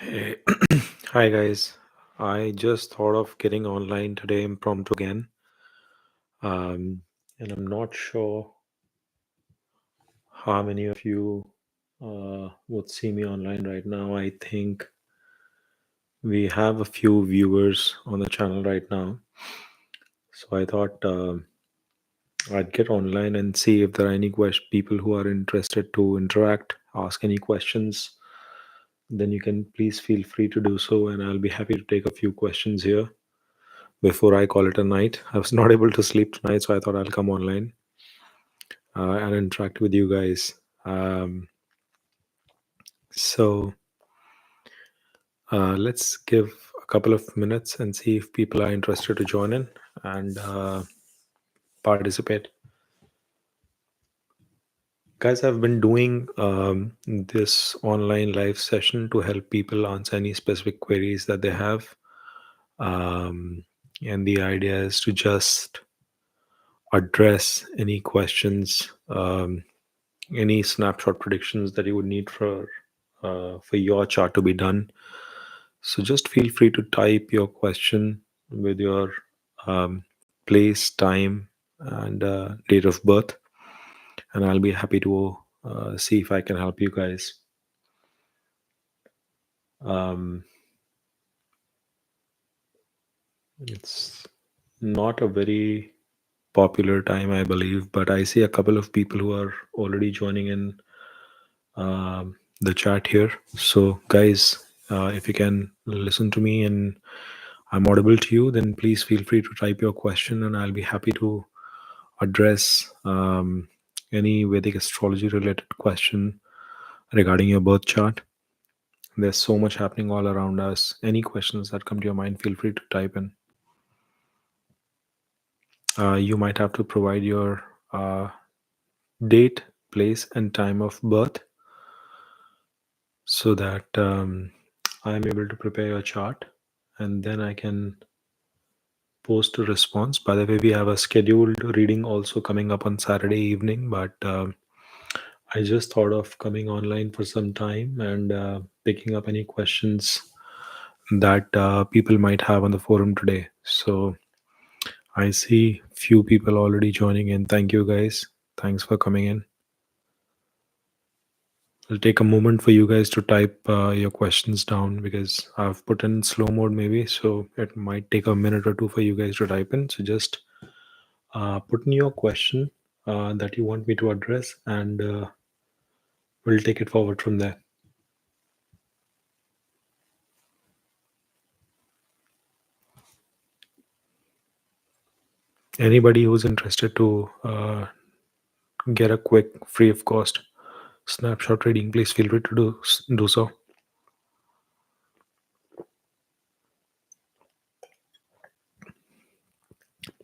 Hey, hi guys. I just thought of getting online today impromptu again. And I'm not sure how many of you would see me online right now. I think we have a few viewers on the channel right now. So I thought I'd get online and see if there are any people who are interested to interact, ask any questions. Then you can please feel free to do so, and I'll be happy to take a few questions here before I call it a night. I was not able to sleep tonight, so I thought I'll come online and interact with you guys. Um, so let's give a couple of minutes and see if people are interested to join in and participate. Guys, I've been doing this online live session to help people answer any specific queries that they have. And the idea is to just address any questions, any snapshot predictions that you would need for your chart to be done. So just feel free to type your question with your um, place, time, and date of birth, and I'll be happy to see if I can help you guys. Um, it's not a very popular time, I believe, but I see a couple of people who are already joining in the chat here. So, guys, if you can listen to me and I'm audible to you, then please feel free to type your question and I'll be happy to address any Vedic astrology related question regarding your birth chart. There's so much happening all around us. Any questions that come to your mind, feel free to type in. You might have to provide your date, place, and time of birth so that I'm able to prepare your chart and then I can post a response. By the way, we have a scheduled reading also coming up on Saturday evening, but I just thought of coming online for some time and picking up any questions that people might have on the forum today. So I see few people already joining in. Thank you guys. Thanks for coming in. It'll take a moment for you guys to type your questions down because I've put in slow mode maybe, so it might take a minute or two for you guys to type in. So just put in your question that you want me to address and we'll take it forward from there. Anybody who's interested to get a quick, free of cost snapshot reading, please feel free to do so.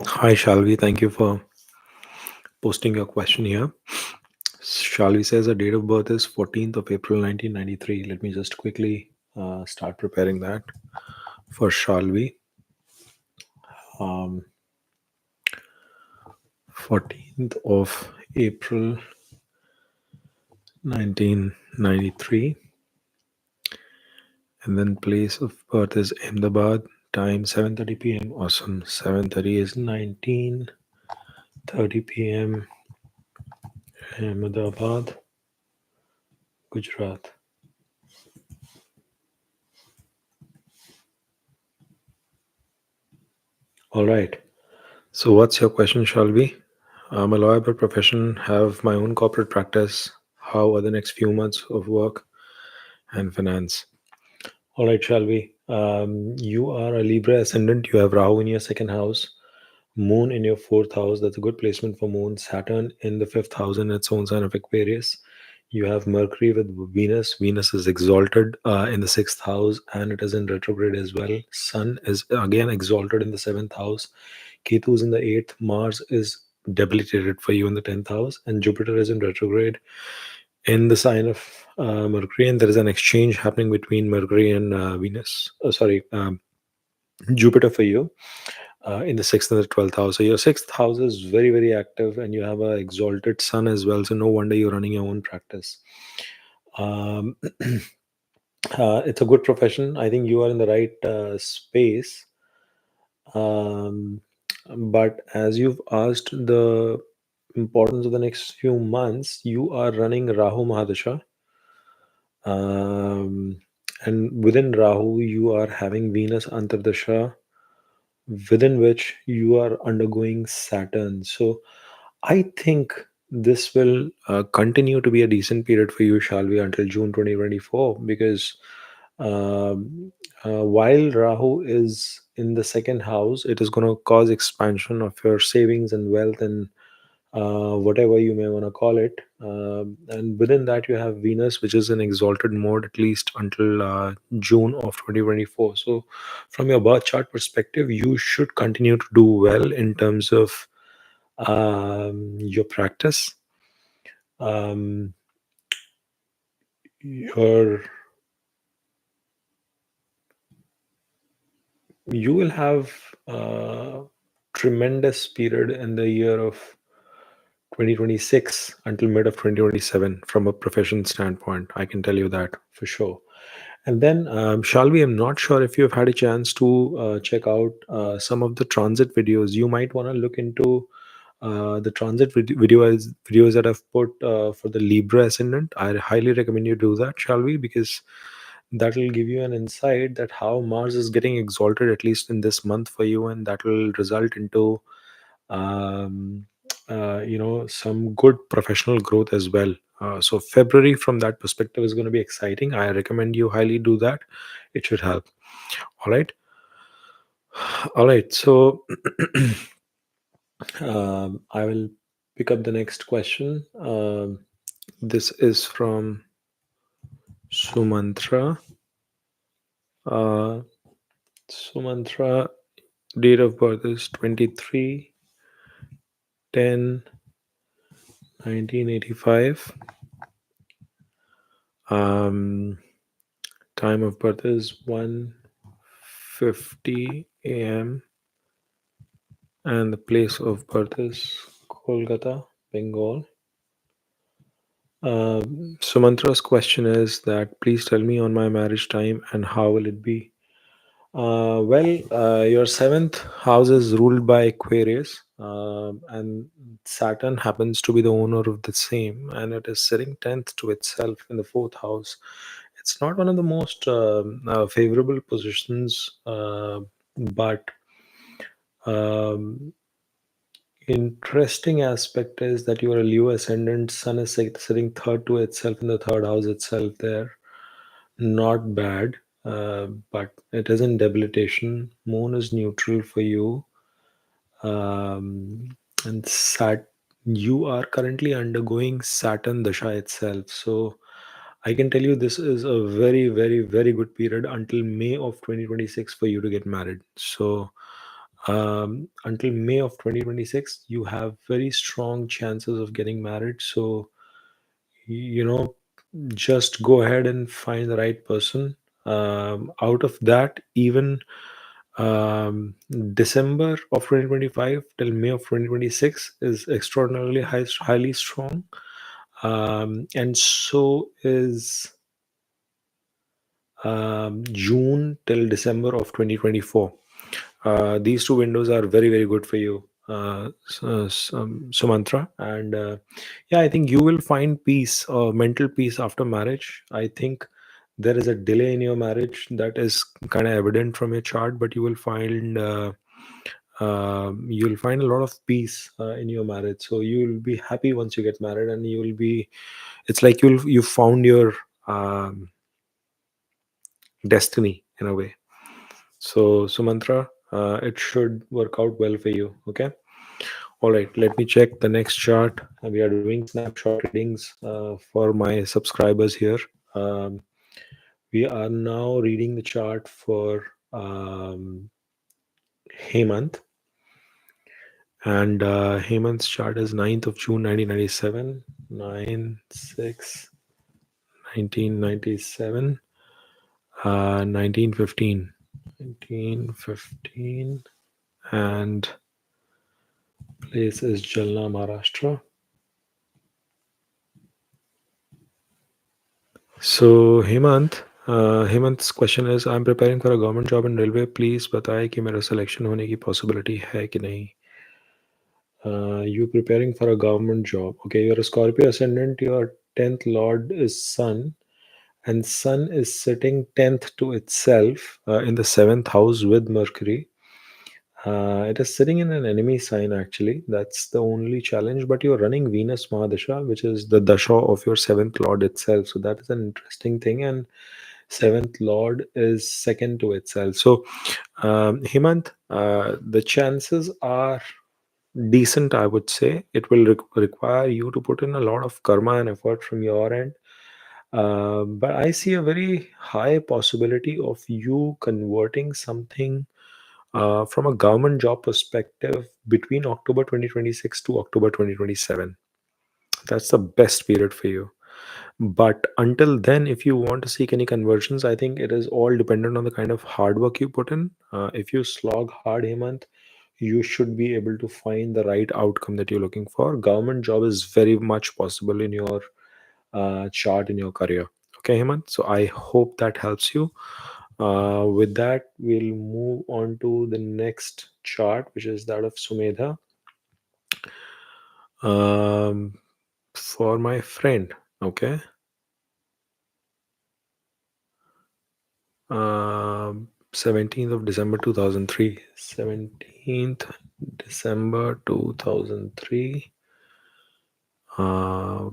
Hi, Shalvi. Thank you for posting your question here. Shalvi says her date of birth is 14th of April 1993. Let me just quickly start preparing that for Shalvi. 14th of April 1993. And then place of birth is Ahmedabad. Time 7:30 p.m. Awesome. 7:30 is 19:30 p.m. Ahmedabad, Gujarat. All right. So what's your question, Shalvi? I'm a lawyer by profession, have my own corporate practice. How are the next few months of work and finance? All right, Shalvi. You are a Libra ascendant. You have Rahu in your second house, Moon in your fourth house. That's a good placement for Moon. Saturn in the fifth house in its own sign of Aquarius. You have Mercury with Venus. Venus is exalted in the sixth house and it is in retrograde as well. Sun is again exalted in the seventh house. Ketu is in the eighth. Mars is debilitated for you in the 10th house. And Jupiter is in retrograde in the sign of Mercury. And there is an exchange happening between Mercury and Jupiter for you in the sixth and the 12th house. So your sixth house is very, very active and you have an exalted sun as well. So no wonder you're running your own practice. Um, It's a good profession. I think you are in the right space. Um, but as you've asked the importance of the next few months, you are running Rahu Mahadasha. Um, and within Rahu, you are having Venus Antardasha, within which you are undergoing Saturn. So I think this will continue to be a decent period for you, shall we, until June 2024, because um, while Rahu is in the second house, it is going to cause expansion of your savings and wealth and whatever you may want to call it. And within that, you have Venus, which is in exalted mode at least until June of 2024. So, from your birth chart perspective, you should continue to do well in terms of your practice. Um, your you will have tremendous period in the year of 2026 until mid of 2027 from a profession standpoint. I can tell you that for sure. And then, Shalvi, I'm not sure if you've had a chance to check out some of the transit videos. You might want to look into the transit videos that I've put for the Libra ascendant. I highly recommend you do that, shall we? Because that will give you an insight that how Mars is getting exalted at least in this month for you, and that will result into um, some good professional growth as well. So February from that perspective is going to be exciting. I recommend you highly do that. It should help. All right. All right. So I will pick up the next question. This is from Sumantra. Uh, Sumantra, date of birth is 23/10/1985. Um, time of birth is 1:50 a.m. and the place of birth is Kolkata, Bengal. Sumantra's question is that please tell me on my marriage time and how will it be? Your seventh house is ruled by Aquarius, and Saturn happens to be the owner of the same, and it is sitting 10th to itself in the fourth house. It's not one of the most favorable positions, but um, interesting aspect is that you are a Leo ascendant. Sun is sitting third to itself in the third house itself there. Not bad, but it is in debilitation. Moon is neutral for you, and you are currently undergoing Saturn Dasha itself. So I can tell you this is a very, very, very good period until May of 2026 for you to get married. So until May of 2026, you have very strong chances of getting married. So you know just go ahead and find the right person. Out of that, even December of 2025 till May of 2026 is extraordinarily highly strong, and so is June till December of 2024. These two windows are very, very good for you, Sumantra. And yeah, I think you will find peace, mental peace after marriage. I think there is a delay in your marriage that is kind of evident from your chart, but you'll find a lot of peace in your marriage. So you'll be happy once you get married, and you will be. It's like you found your um, destiny in a way. So, Sumantra, it should work out well for you. Okay. All right. Let me check the next chart. We are doing snapshot readings for my subscribers here. Um, we are now reading the chart for Hemant. And Hemant's chart is 9th of June 1997, 9/6, 1997, 1915. 1915, and place is Jalna, Maharashtra. So, Hemant, हेमंत's question is, I'm preparing for a government job in railway. Please बताए कि मेरा selection होने की possibility है कि नहीं. You preparing for a government job. Okay, you're a Scorpio ascendant. Your 10th lord is Sun, and Sun is sitting 10th to itself in the 7th house with Mercury. It is sitting in an enemy sign actually. That's the only challenge. But you're running Venus Mahadasha, which is the dasha of your 7th lord itself. So that is an interesting thing. And 7th lord is second to itself. So, Hemant, the chances are decent, I would say. It will require you to put in a lot of karma and effort from your end. But I see a very high possibility of you converting something from a government job perspective between October 2026 to October 2027. That's the best period for you. But until then, if you want to seek any conversions, I think it is all dependent on the kind of hard work you put in. If you slog hard, Hemant, you should be able to find the right outcome that you're looking for. Government job is very much possible in your chart in your career. Okay, Hemant. So I hope that helps you. With that, we'll move on to the next chart, which is that of Sumedha. Um, for my friend. Okay. 17th of December 2003. 17th December 2003. Uh,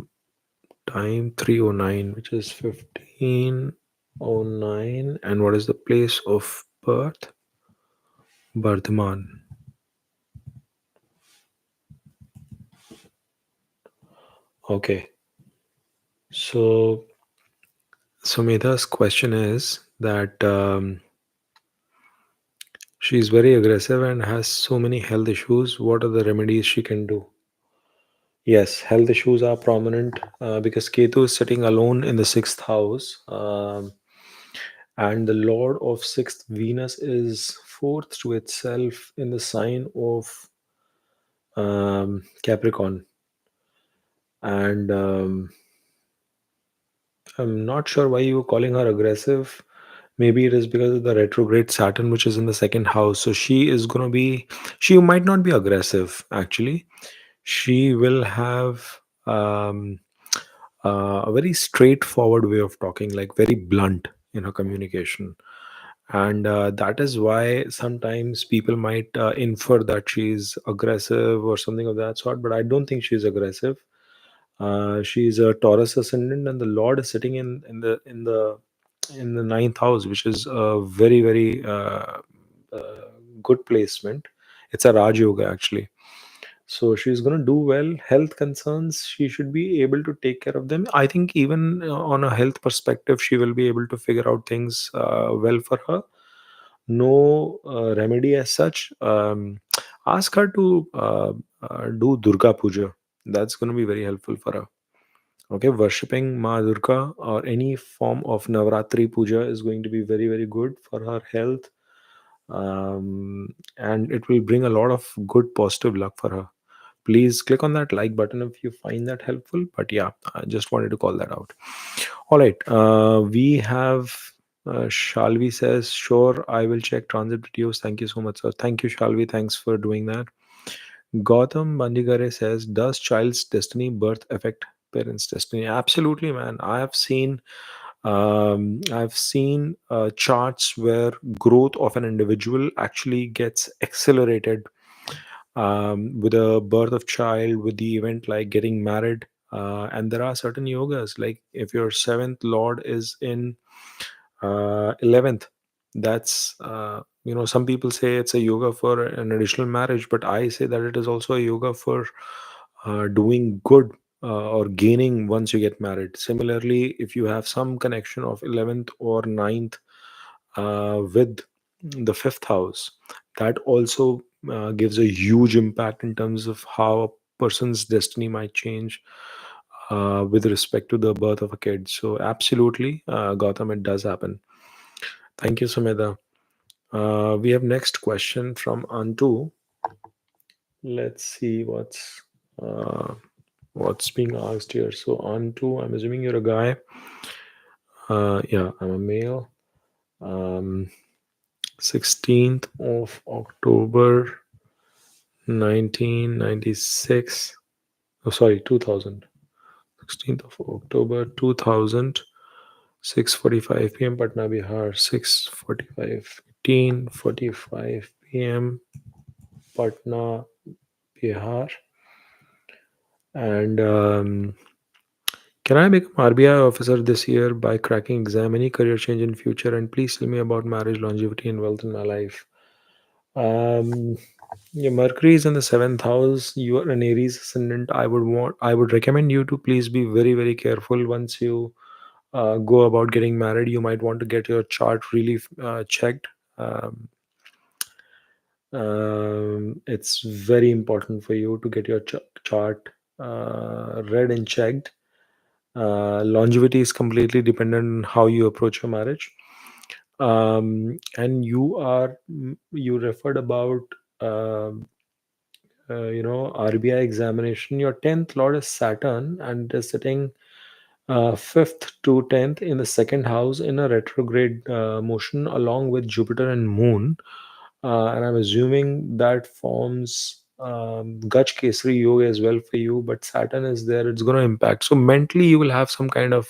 time 309, which is 1509. And what is the place of birth? Bardhaman. Okay. So Sumedha's question is that she's very aggressive and has so many health issues. What are the remedies she can do? Yes, health issues are prominent because Ketu is sitting alone in the sixth house, and the Lord of sixth Venus is fourth to itself in the sign of Capricorn, and I'm not sure why you were calling her aggressive. Maybe it is because of the retrograde Saturn, which is in the second house. So she is going to be, she might not be aggressive actually. She will have a very straightforward way of talking, like very blunt in her communication. And that is why sometimes people might infer that she's aggressive or something of that sort, but I don't think she's aggressive. She's a Taurus ascendant, and the Lord is sitting in the ninth house, which is a very uh, good placement. It's a Raj Yoga actually. So she's going to do well. Health concerns, she should be able to take care of them. I think even on a health perspective, she will be able to figure out things well for her. No remedy as such. Ask her to do Durga Puja. That's going to be very helpful for her. Okay, worshipping Ma Durga or any form of Navratri Puja is going to be very good for her health, and it will bring a lot of good positive luck for her. Please click on that like button if you find that helpful. But yeah, I just wanted to call that out. All right, we have Shalvi says, sure, I will check transit videos. Thank you so much, sir. Thank you, Shalvi. Thanks for doing that. Gautam Bandigare says, does child's destiny birth affect parents' destiny? Absolutely, man. I've seen charts where growth of an individual actually gets accelerated with the birth of child, with the event like getting married. And there are certain yogas, like if your seventh lord is in 11th, that's some people say it's a yoga for an additional marriage, but I say that it is also a yoga for doing good or gaining once you get married. Similarly, if you have some connection of 11th or ninth with the fifth house, that also gives a huge impact in terms of how a person's destiny might change with respect to the birth of a kid. So absolutely, Gautam, it does happen. Thank you, Sumedha. We have next question from Antu. Let's see uh, what's being asked here. So Antu, I'm assuming you're a guy. Yeah, I'm a male. Um, 16th of October 1996. Oh, sorry, 2000. 16th of October 2000. 6:45 p.m. Patna, Bihar. 6:45. 18:45 p.m. Patna, Bihar. And can I become RBI officer this year by cracking exam? Any career change in future? And please tell me about marriage, longevity, and wealth in my life. Um, your Mercury is in the seventh house. You are an Aries ascendant. I would recommend you to please be very, very careful once you go about getting married. You might want to get your chart really checked. Um, it's very important for you to get your chart read and checked. Longevity is completely dependent on how you approach your marriage. And you referred about um RBI examination. Your 10th lord is Saturn, and it is sitting 5th to 10th in the second house in a retrograde motion along with Jupiter and Moon. And I'm assuming that forms Gaj Kesari Yoga as well for you, but Saturn is there, it's going to impact. So mentally, you will have some kind of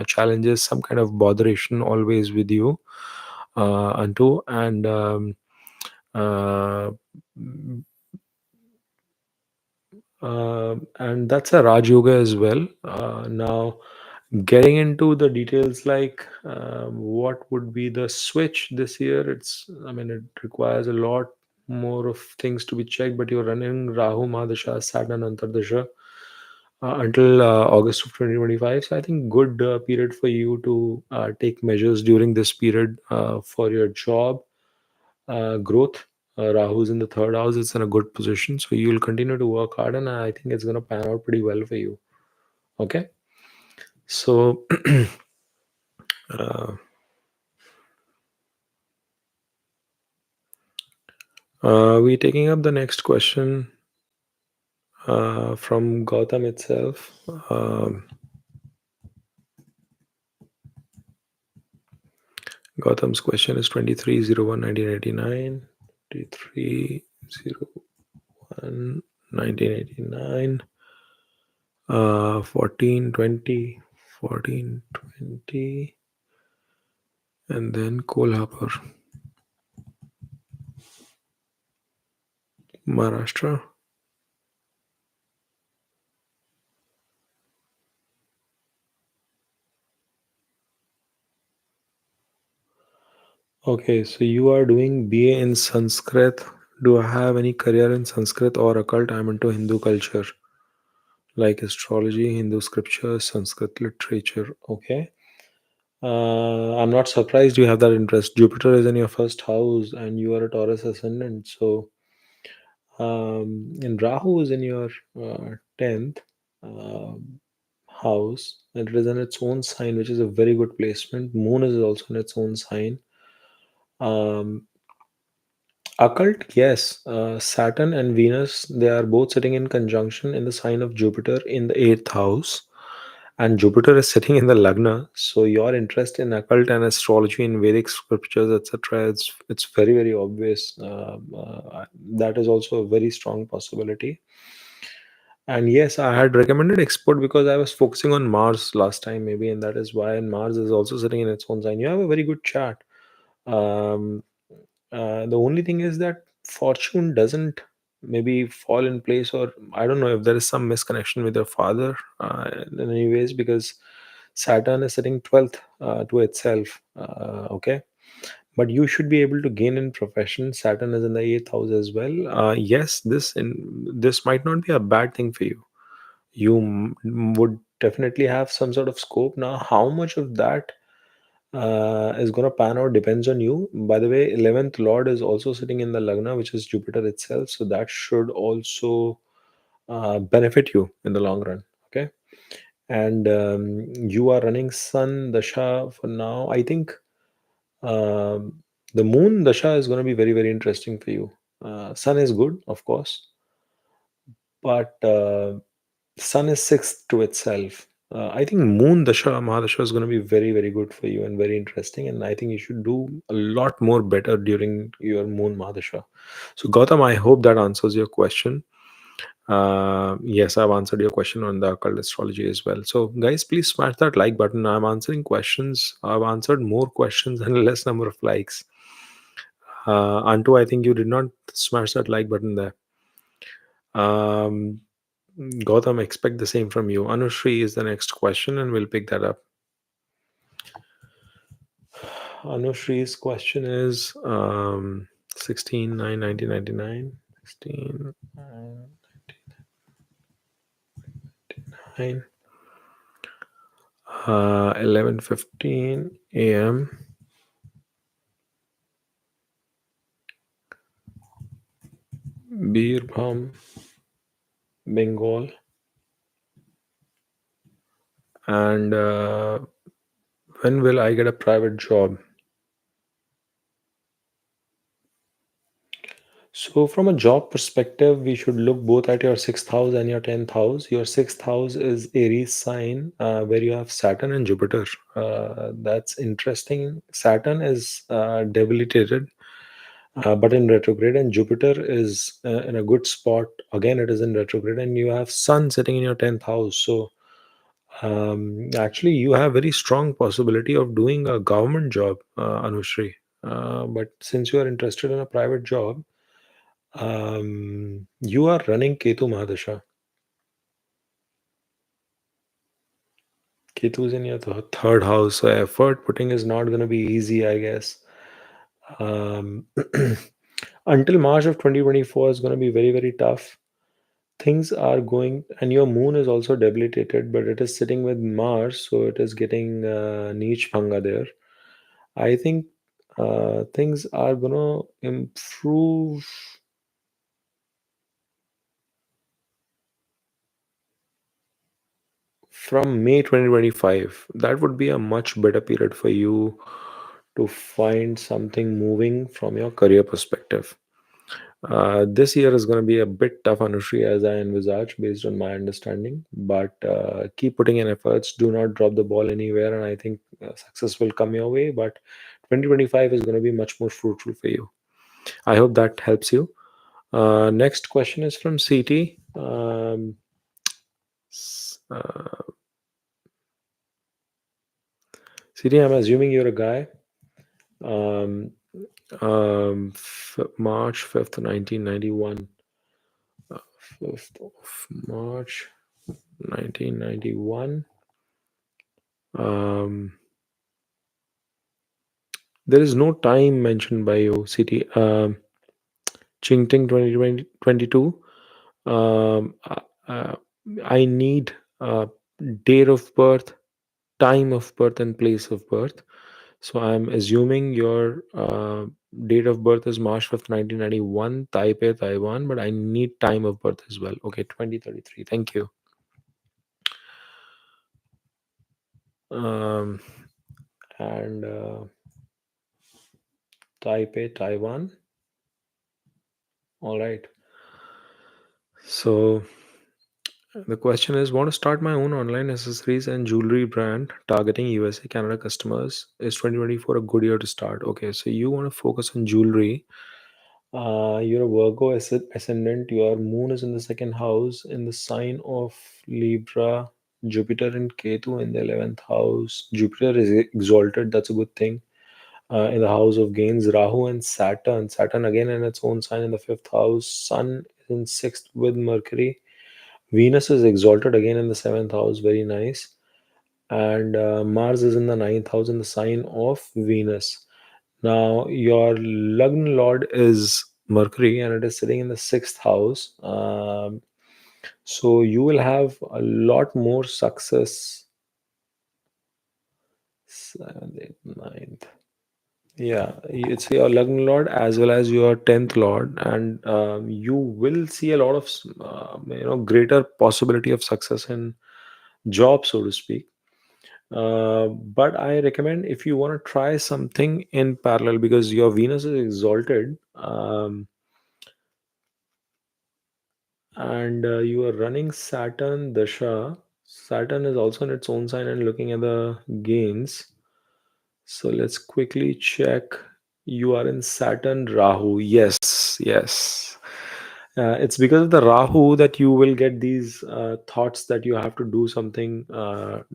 challenges, some kind of botheration always with you, Antu. Uh, and that's a Raj Yoga as well. Now, getting into the details like what would be the switch this year, I mean, it requires a lot more of things to be checked, but you're running Rahu Mahadasha, Saturn Antardasha until August of 2025. So I think good period for you to take measures during this period for your job growth. Rahu's in the third house, it's in a good position. So you'll continue to work hard, and I think it's going to pan out pretty well for you. Okay. So, uh, we're taking up the next question from Gautam itself. Gautam's question is 23/01/1989. 23/01/1989. 1420. 1420. And then Kolhapur, Maharashtra. Okay, so you are doing BA in Sanskrit. Do I have any career in Sanskrit or occult? I'm into Hindu culture, like astrology, Hindu scriptures, Sanskrit literature. Okay. I'm not surprised you have that interest. Jupiter is in your first house and you are a Taurus ascendant. So, and Rahu is in your 10th house. And it is in its own sign, which is a very good placement. Moon is also in its own sign. Um, Occult, yes. Saturn and Venus, they are both sitting in conjunction in the sign of Jupiter in the eighth house. And Jupiter is sitting in the Lagna. So your interest in occult and astrology and Vedic scriptures, etc., it's very, very obvious. That is also a very strong possibility. And yes, I had recommended export because I was focusing on Mars last time, maybe, and that is why. And Mars is also sitting in its own sign. You have a very good chart. Um, the only thing is that fortune doesn't maybe fall in place, or I don't know if there is some misconnection with your father in any ways, because Saturn is sitting 12th to itself. Okay. But you should be able to gain in profession. Saturn is in the eighth house as well. Yes, this might not be a bad thing for you. You would definitely have some sort of scope. Now, how much of that is going to pan out depends on you. By the way, 11th Lord is also sitting in the Lagna, which is Jupiter itself. So that should also benefit you in the long run. Okay. And you are running Sun Dasha for now. I think the Moon Dasha is going to be very, very interesting for you. Sun is good, of course, but Sun is sixth to itself. I think Moon Dasha Mahadasha is going to be very, very good for you and very interesting. And I think you should do a lot more better during your Moon Mahadasha. So, Gautam, I hope that answers your question. Yes, I've answered your question on the occult astrology as well. So, guys, please smash that like button. I'm answering questions. I've answered more questions than less number of likes. Antu, I think you did not smash that like button there. Um, Gautam, expect the same from you. Anushri is the next question, and we'll pick that up. Anushri's question is 16 9 1999. 16 9 11:15 a.m. Birbhum, Bengal, and when will I get a private job? So, from a job perspective, we should look both at your sixth house and your 10th house. Your sixth house is Aries sign, where you have Saturn and Jupiter. That's interesting. Saturn is debilitated, but in retrograde, and Jupiter is in a good spot. Again, it is in retrograde, and you have Sun sitting in your 10th house. So, actually, you have very strong possibility of doing a government job, Anushri. But since you are interested in a private job, you are running Ketu Mahadasha. Ketu is in your third house, so effort putting is not going to be easy, I guess. Um, until March of 2024 is going to be very, very tough. Things are going, and your moon is also debilitated, but it is sitting with Mars, so it is getting niche phanga there. I think things are going to improve from May 2025. That would be a much better period for you to find something moving from your career perspective. This year is going to be a bit tough, Anushri, as I envisage, based on my understanding. But keep putting in efforts. Do not drop the ball anywhere, and I think success will come your way. But 2025 is going to be much more fruitful for you. I hope that helps you. Next question is from CT. CT, I'm assuming you're a guy. Um, March 5th, 1991. 5th of March, 1991. There is no time mentioned by you, CT. Chingting 2022. Uh, uh, I need date of birth, time of birth, and place of birth. So I'm assuming your date of birth is March 5th, 1991, Taipei, Taiwan, but I need time of birth as well. Okay, 2033. Thank you. Um, and Taipei, Taiwan. All right. So the question is, want to start my own online accessories and jewelry brand targeting USA, Canada customers. Is 2024 a good year to start? Okay, so you want to focus on jewelry. You're a Virgo ascendant. Your moon is in the second house in the sign of Libra. Jupiter and Ketu in the 11th house. Jupiter is exalted. That's a good thing. In the house of gains, Rahu and Saturn. Saturn again in its own sign in the fifth house. Sun is in sixth with Mercury. Venus is exalted again in the seventh house. Very nice. And Mars is in the ninth house in the sign of Venus. Now, your Lagna Lord is Mercury and it is sitting in the sixth house. So you will have a lot more success. Seventh, eighth, ninth. Yeah, it's your Lagna Lord as well as your 10th Lord, and you will see a lot of greater possibility of success in job, so to speak. But I recommend if you want to try something in parallel because your Venus is exalted, and you are running Saturn Dasha. Saturn is also in its own sign and looking at the gains. So let's quickly check. You are in Saturn Rahu. Yes, yes. It's because of the Rahu that you will get these thoughts that you have to do something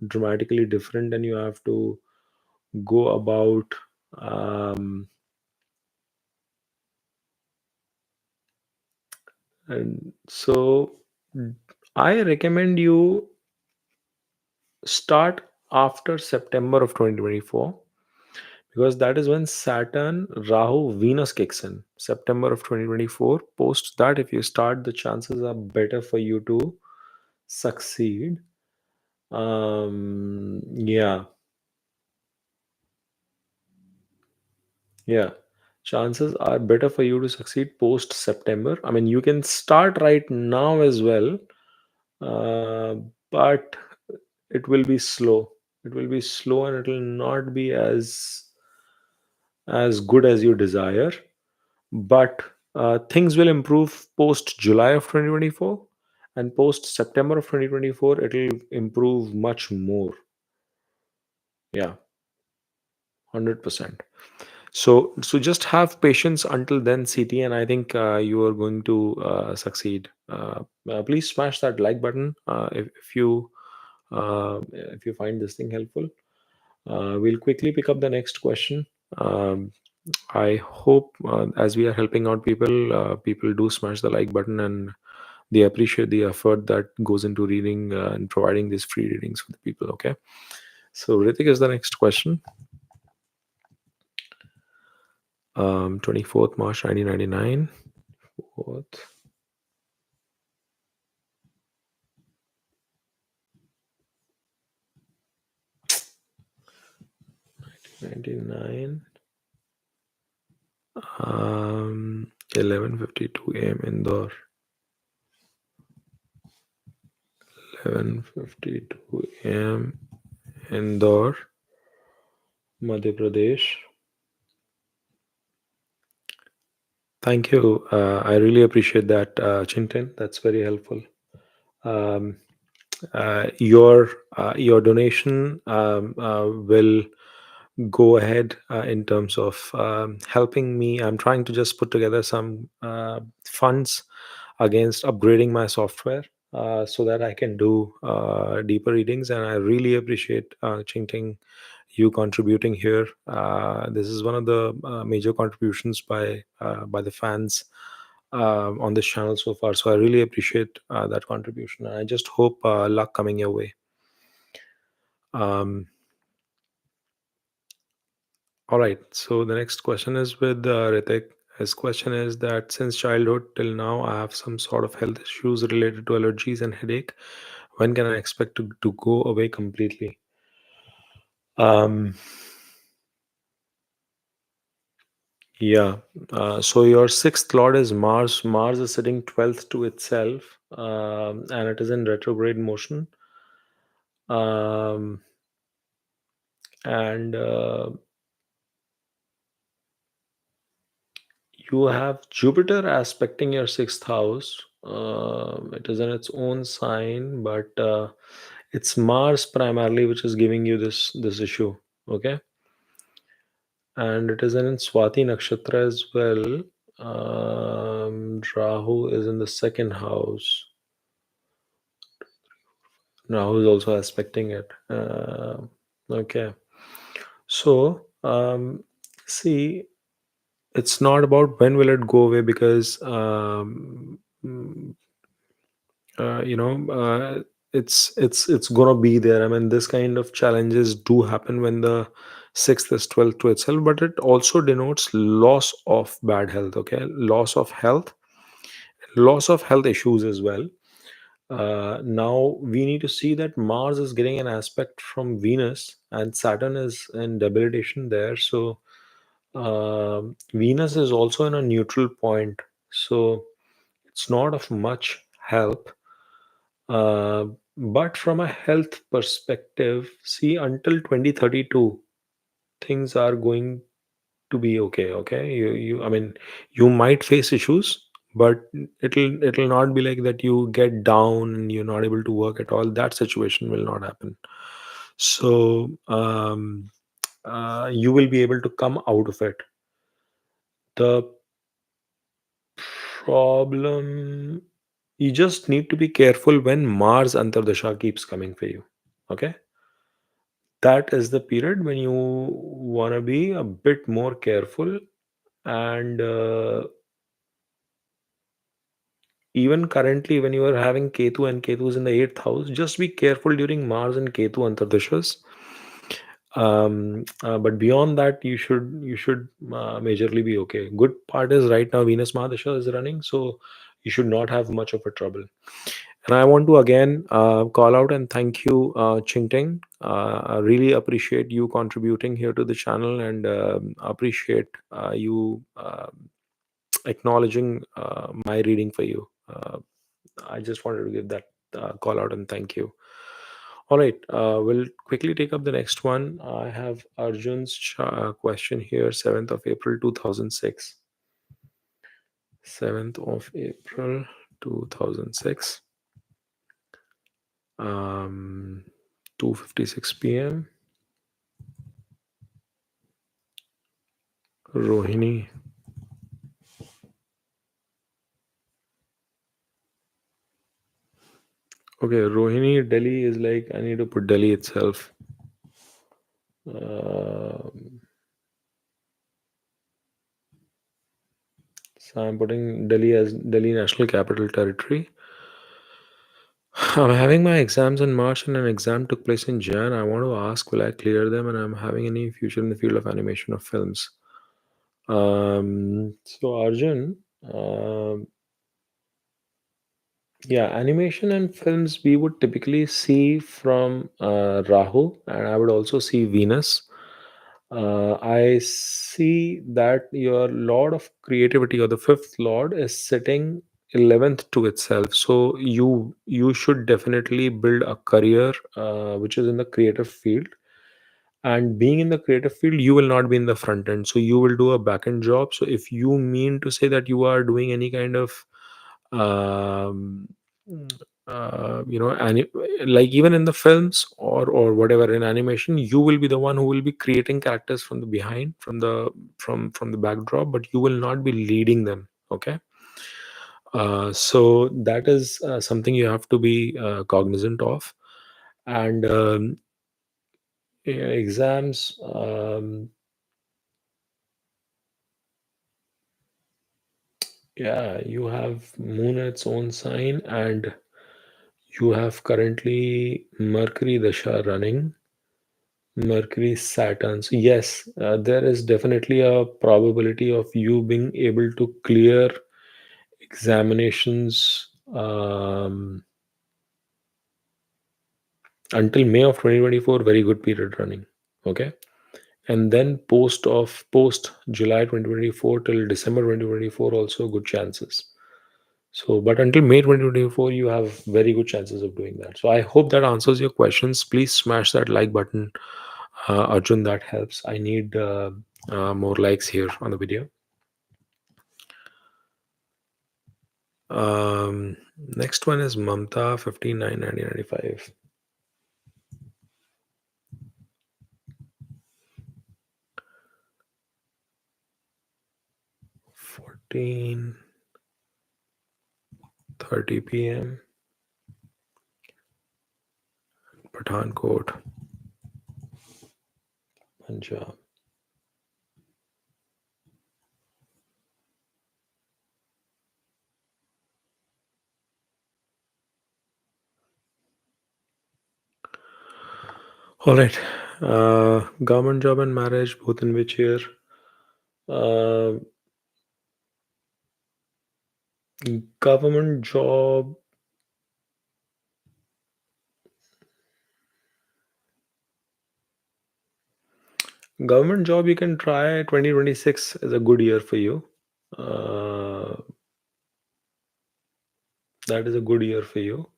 dramatically different, and you have to go about. Um, and so I recommend you start after September of 2024, because that is when Saturn, Rahu, Venus kicks in. September of 2024. Post that, if you start, the chances are better for you to succeed. Yeah, yeah. Chances are better for you to succeed post September. I mean, you can start right now as well, uh, but it will be slow. It will be slow, and it will not be as good as you desire. But things will improve post July of 2024, and post September of 2024 it'll improve much more. Yeah, 100%. So just have patience until then, CT, and I think you are going to succeed. Please smash that like button if you find this thing helpful. We'll quickly pick up the next question. um, I hope, as we are helping out people, people do smash the like button, and they appreciate the effort that goes into reading and providing these free readings for the people. Okay. So Ritik is the next question. 24th March 1999. 4th, 99. 11:52 a.m. Indore. 11:52 a.m. Indore, Madhya Pradesh. Thank you. I really appreciate that, Chintan. That's very helpful. Um, your donation will go ahead in terms of helping me. I'm trying to just put together some funds against upgrading my software so that I can do deeper readings. And I really appreciate Chingting you contributing here. This is one of the major contributions by the fans on this channel so far. So I really appreciate that contribution. And I just hope luck coming your way. Um, all right. So the next question is with Ritik. His question is that since childhood till now, I have some sort of health issues related to allergies and headache. When can I expect to go away completely? Um, yeah. So your sixth lord is Mars. Mars is sitting 12th to itself, and it is in retrograde motion. Um, and you have Jupiter aspecting your sixth house. It is in its own sign, but it's Mars primarily which is giving you this issue. Okay, and it is in Swati nakshatra as well. Rahu is in the second house. Rahu is also aspecting it. Okay, so see, it's not about when will it go away, because you know it's gonna be there. I mean, this kind of challenges do happen when the sixth is 12th to itself, but it also denotes loss of bad health. Okay, loss of health issues as well. Now we need to see that Mars is getting an aspect from Venus, and Saturn is in debilitation there. So Venus is also in a neutral point, so it's not of much help. Uh, but from a health perspective, see, until 2032, things are going to be okay. Okay, I mean, you might face issues, but it'll not be like that you get down and you're not able to work at all. That situation will not happen. So you will be able to come out of it. The problem, you just need to be careful when Mars Antardasha keeps coming for you. Okay, that is the period when you want to be a bit more careful. And even currently, when you are having Ketu and Ketu is in the eighth house, just be careful during Mars and Ketu Antardashas. But beyond that, you should majorly be okay. Good part is right now Venus Mahadasha is running, so you should not have much of a trouble. And I want to again call out and thank you, Chingting. I really appreciate you contributing here to the channel, and appreciate you acknowledging my reading for you. I just wanted to give that call out and thank you. All right, we'll quickly take up the next one. I have Arjun's question here, 7th of April 2006. 7th of April 2006. 2:56 p.m. Rohini. Okay, Rohini, Delhi is like, I need to put Delhi itself. So I'm putting Delhi as Delhi National Capital Territory. I'm having my exams in March and an exam took place in Jan. I want to ask, will I clear them? And I'm having any future in the field of animation or films. So Arjun, yeah, animation and films we would typically see from Rahu, and I would also see Venus. I see that your Lord of Creativity, or the fifth Lord, is sitting 11th to itself. So you should definitely build a career which is in the creative field. And being in the creative field, you will not be in the front end, so you will do a back end job. So if you mean to say that you are doing any kind of um, like even in the films or whatever in animation, you will be the one who will be creating characters from the behind, from the backdrop, but you will not be leading them. Okay. So that is something you have to be cognizant of. And yeah, exams, yeah, you have moon in its own sign, and you have currently Mercury Dasha running. Mercury, Saturn. So yes, there is definitely a probability of you being able to clear examinations until May of 2024. Very good period running. Okay, and then post July 2024 till December 2024 also good chances. So, but until May 2024, you have very good chances of doing that. So, I hope that answers your questions. Please smash that like button, Arjun. That helps. I need more likes here on the video. Next one is Mamta 15/9/1995. 14:30 p.m. Pathankot, Punjab. All right. Government job and marriage, both in which year? Uh, Government job. Government job you can try. 2026 is a good year for you. Uh, that is a good year for you.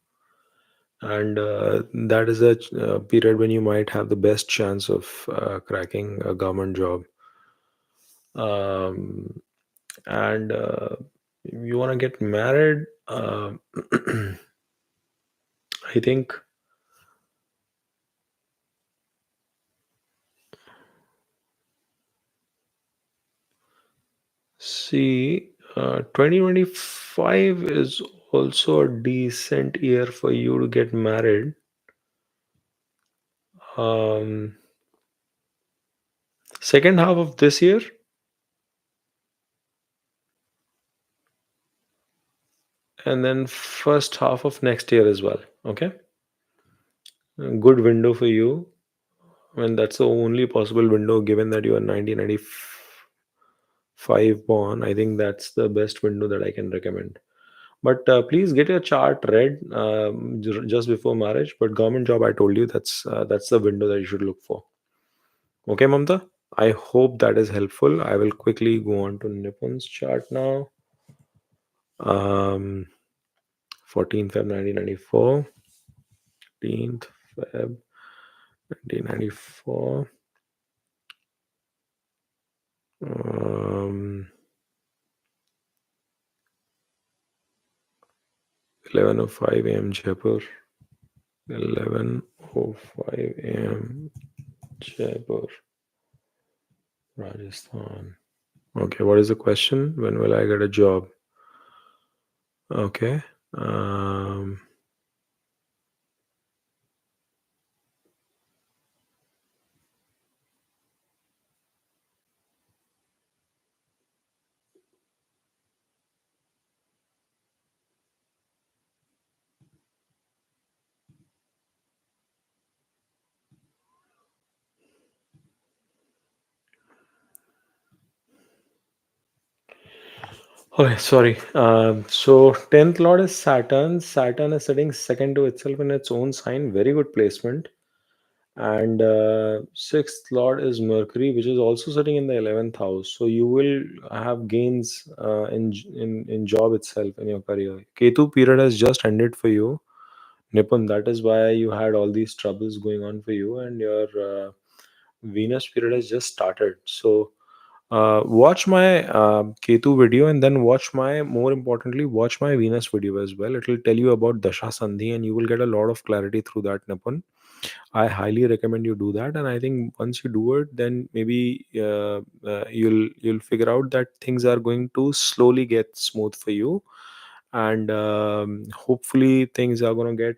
And that is a period when you might have the best chance of cracking a government job. And You want to get married? I think, see, 2025 is also a decent year for you to get married. Um, Second half of this year, and then first half of next year as well. Okay, a good window for you. I mean, that's the only possible window given that you are 1995 born. I think that's the best window that I can recommend. But please get your chart read just before marriage. But government job, I told you, that's the window that you should look for. Okay, Mamta. I hope that is helpful. I will quickly go on to Nipun's chart now. 14th Feb 1994. 14th Feb 1994. 11:05 a.m. Jaipur. 11:05 a.m. Jaipur, Rajasthan. Okay, what is the question? When will I get a job? Okay. Okay, sorry. So 10th lord is Saturn. Saturn is sitting second to itself in its own sign. Very good placement. And sixth lord is Mercury, which is also sitting in the 11th house. So you will have gains in job itself in your career. Ketu period has just ended for you, Nipun. That is why you had all these troubles going on for you, and your Venus period has just started. So watch my Ketu video, and then more importantly, watch my Venus video as well. It will tell you about Dasha Sandhi, and you will get a lot of clarity through that, Nipun. I highly recommend you do that, and I think once you do it, then maybe you'll figure out that things are going to slowly get smooth for you, and hopefully things are going to get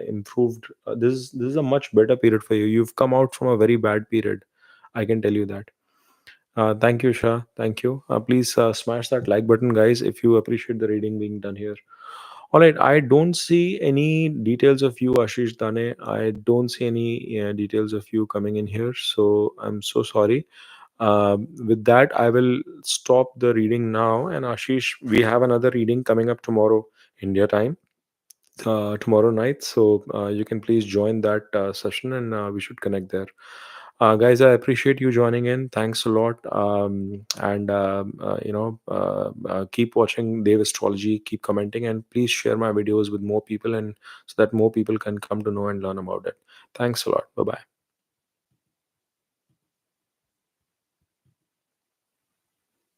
improved. This is a much better period for you. You've come out from a very bad period. I can tell you that. Thank you, Shah. Thank you. Please smash that like button, guys, if you appreciate the reading being done here. All right. I don't see any details of you, Ashish Dane. I don't see any details of you coming in here. So I'm so sorry. With that, I will stop the reading now. And Ashish, we have another reading coming up tomorrow, India time, tomorrow night. So you can please join that session, and we should connect there. Guys, I appreciate you joining in. Thanks a lot. And keep watching Devastrology, keep commenting, and please share my videos with more people, and so that more people can come to know and learn about it. Thanks a lot. Bye bye.